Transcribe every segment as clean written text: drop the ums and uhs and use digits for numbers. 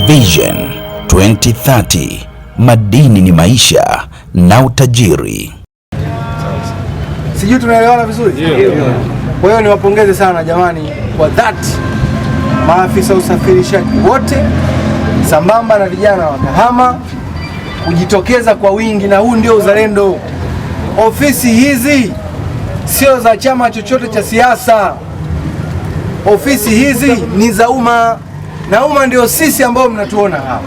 Vision 2030, madini ni maisha na utajiri. Sijui tunaelewana vizuri? Kwa hiyo niwapongeze sana jamani, kwa dhati maafisa usafirishaji wote sambamba na vijana wa Kahama kujitokeza kwa wingi, na huu ndio uzalendo. Ofisi hizi sio za chama chochote cha siasa. Ofisi hizi ni za umma, na umma ndio sisi ambao mnatuona hapa.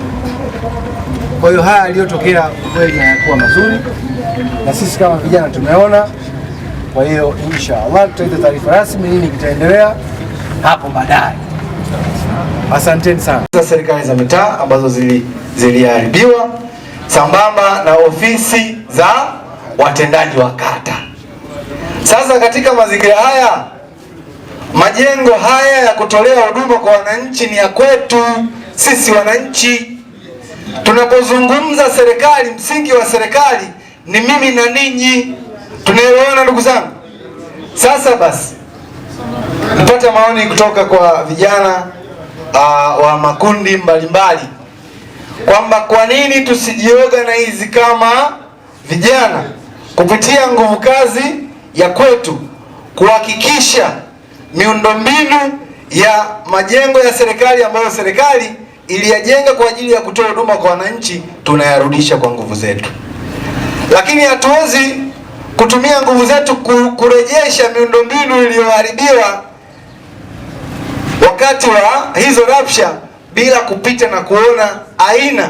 Kwa hiyo haya yaliyotokea kweli hayakuwa mazuri, na sisi kama vijana tumeona. Kwa hiyo inshallah tutaita taarifa rasmi nini kitaendelea hapo baadaye. Asanteni sana. Serikali za mitaa ambazo ziliharibiwa sambamba na ofisi za watendaji wa kata. Sasa katika mazingira haya, majengo haya ya kutolea huduma kwa wananchi ni ya kwetu sisi wananchi. Tunapozungumza serikali, msingi wa serikali ni mimi na ninyi. Tunaelewana ndugu zangu? Sasa basi, mpata maoni kutoka kwa vijana wa makundi mbalimbali kwamba kwa nini tusijiorganize kama vijana kupitia nguvu kazi ya kwetu kuhakikisha miundombinu ya majengo ya serikali ambayo serikali iliyajenga kwa ajili ya kutoa huduma kwa wananchi tunayarudisha kwa nguvu zetu. Lakini hatuwezi kutumia nguvu zetu kurejesha miundombinu iliyoharibiwa wakati wa hizo rapsha bila kupita na kuona aina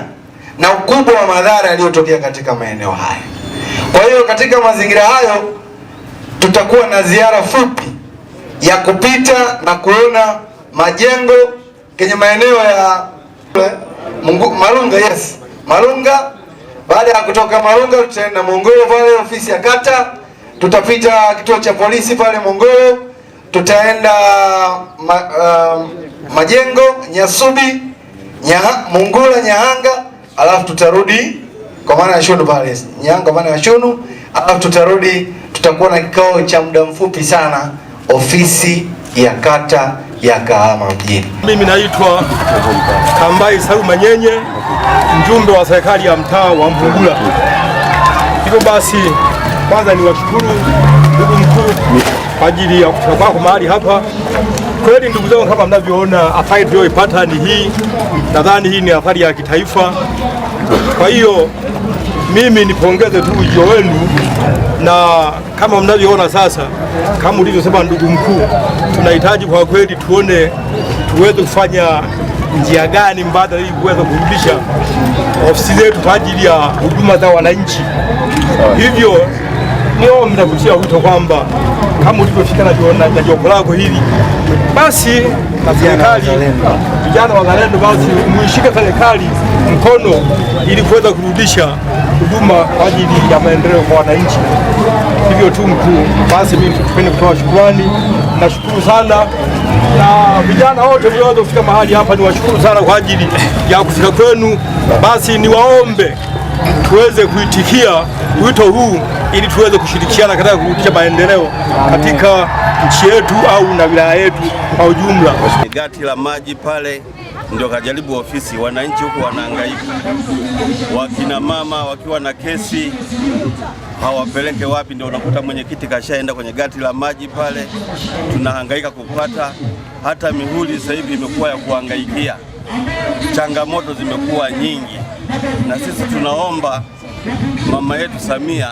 na ukubwa wa madhara yaliyotokea katika maeneo haya. Kwa hiyo katika mazingira hayo tutakuwa na ziara fupi ya kupita na kuona majengo kwenye maeneo ya Malunga, Malunga. Baada ya kutoka Malunga tutaenda Mongolo pale ofisi ya kata, tutapita kituo cha polisi pale Mongolo, tutaenda Majengo, Nyasubi, Mungula, Nyahanga, alafu tutarudi kwa maana ya Shunu pale. Nyahanga kwa maana ya Shunu, alafu tutarudi, tutakuwa na kikao cha muda mfupi sana ofisi ya kata ya Kahama mjini. Mimi naitwa Kambai Saru Manyenye, mjumbe wa serikali ya mtaa wa Mpungula. Hivyo basi, kwanza niwashukuru ndugu mkuu kwa ajili ya kufika kwako mahali hapa. Kweli ndugu zangu, kama mnavyoona athari tuliyoipata ni hii. Nadhani hii ni athari ya kitaifa. Kwa hiyo mimi nipongeze tu ujio wenu, na kama mnavyoona sasa, kama ulivyosema ndugu mkuu, tunahitaji kwa kweli tuone tuweze kufanya njia gani mbadala ili kuweza kurudisha ofisi zetu kwa ajili ya huduma za wananchi. Hivyo niombe na kutia wito kwamba kama ulivyofika na jopo lako hili, basi na serikali, vijana wazalendo, basi muishike serikali mkono ili kuweza kurudisha huduma kwa ajili ya maendeleo kwa wananchi. Hivyo tu mkuu, basi mimi tupende kutoa shukrani. Nashukuru sana, na vijana wote mlioweza kufika mahali hapa niwashukuru sana kwa ajili ya kufika kwenu. Basi niwaombe tuweze kuitikia wito huu ili tuweze kushirikiana katika kurudisha maendeleo katika nchi yetu au na wilaya yetu kwa ujumla. Gati la maji pale ndio kajaribu ofisi, wananchi huku wanahangaika, wakina mama wakiwa na kesi hawapeleke wapi, ndio unakuta mwenyekiti kashaenda kwenye gati la maji pale, tunahangaika kupata. Hata mihuri sasa hivi imekuwa ya kuhangaikia, changamoto zimekuwa nyingi, na sisi tunaomba mama yetu Samia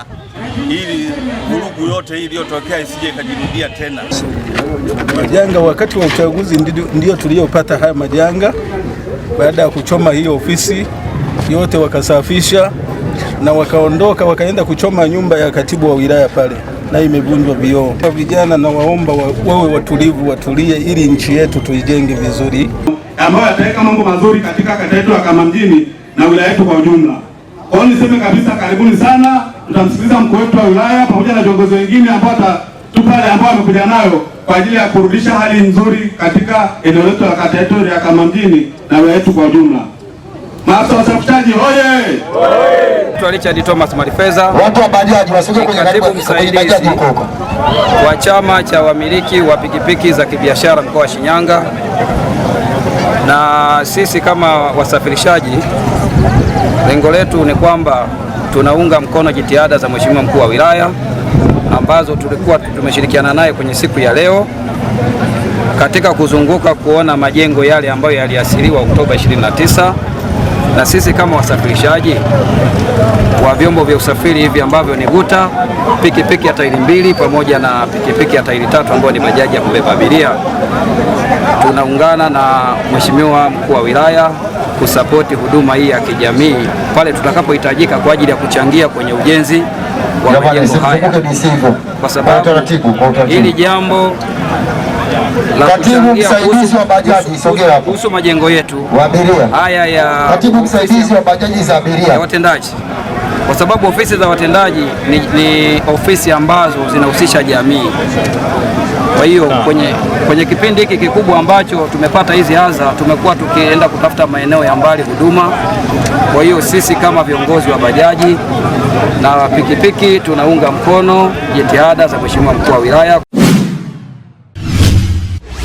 ili vurugu yote hii iliyotokea isije ikajirudia tena. Majanga wakati wa uchaguzi ndio tuliyopata haya majanga. Baada ya kuchoma hiyo ofisi yote wakasafisha na wakaondoka, wakaenda kuchoma nyumba ya katibu wa wilaya pale, na imevunjwa vioo. Vijana na waomba wawe watulivu, watulie ili nchi yetu tuijenge vizuri, ambayo yataweka mambo mazuri katika kata yetu ya Kahama mjini na wilaya yetu kwa ujumla. Kwa hiyo niseme kabisa, karibuni sana. Tutamsikiliza mkuu wetu wa wilaya pamoja na viongozi wengine ambao tupale ambao wamekuja nayo kwa ajili ya kurudisha hali nzuri katika eneo letu la kata yetu ya Kahama mjini na wilaya yetu kwa ujumla. Maafisa wasafishaji hoye! Richard Thomas Marifeza, watu wa bajaji wasije kwenye karibu msaidizi wa chama cha wamiliki wa pikipiki za kibiashara mkoa wa Shinyanga. na sisi kama wasafirishaji, lengo letu ni kwamba tunaunga mkono jitihada za Mheshimiwa Mkuu wa Wilaya ambazo tulikuwa tumeshirikiana naye kwenye siku ya leo katika kuzunguka kuona majengo yale ambayo yaliasiriwa Oktoba 29, na sisi kama wasafirishaji wa vyombo vya usafiri hivi ambavyo ni guta, pikipiki ya tairi 2 pamoja na pikipiki ya tairi 3 ambayo ni bajaji ya kubeba abiria, tunaungana na Mheshimiwa Mkuu wa Wilaya kusapoti huduma hii ya kijamii pale tutakapohitajika kwa ajili ya kuchangia kwenye ujenzi wa majengo haya, kwa sababu hili jambo la kuchangia kuhusu majengo yetu haya ya watendaji, kwa sababu ofisi za watendaji ni ofisi ambazo zinahusisha jamii. Kwa hiyo kwenye kipindi hiki kikubwa ambacho tumepata hizi adha, tumekuwa tukienda kutafuta maeneo ya mbali huduma. Kwa hiyo sisi kama viongozi wa bajaji na pikipiki tunaunga mkono jitihada za Mheshimiwa Mkuu wa Wilaya.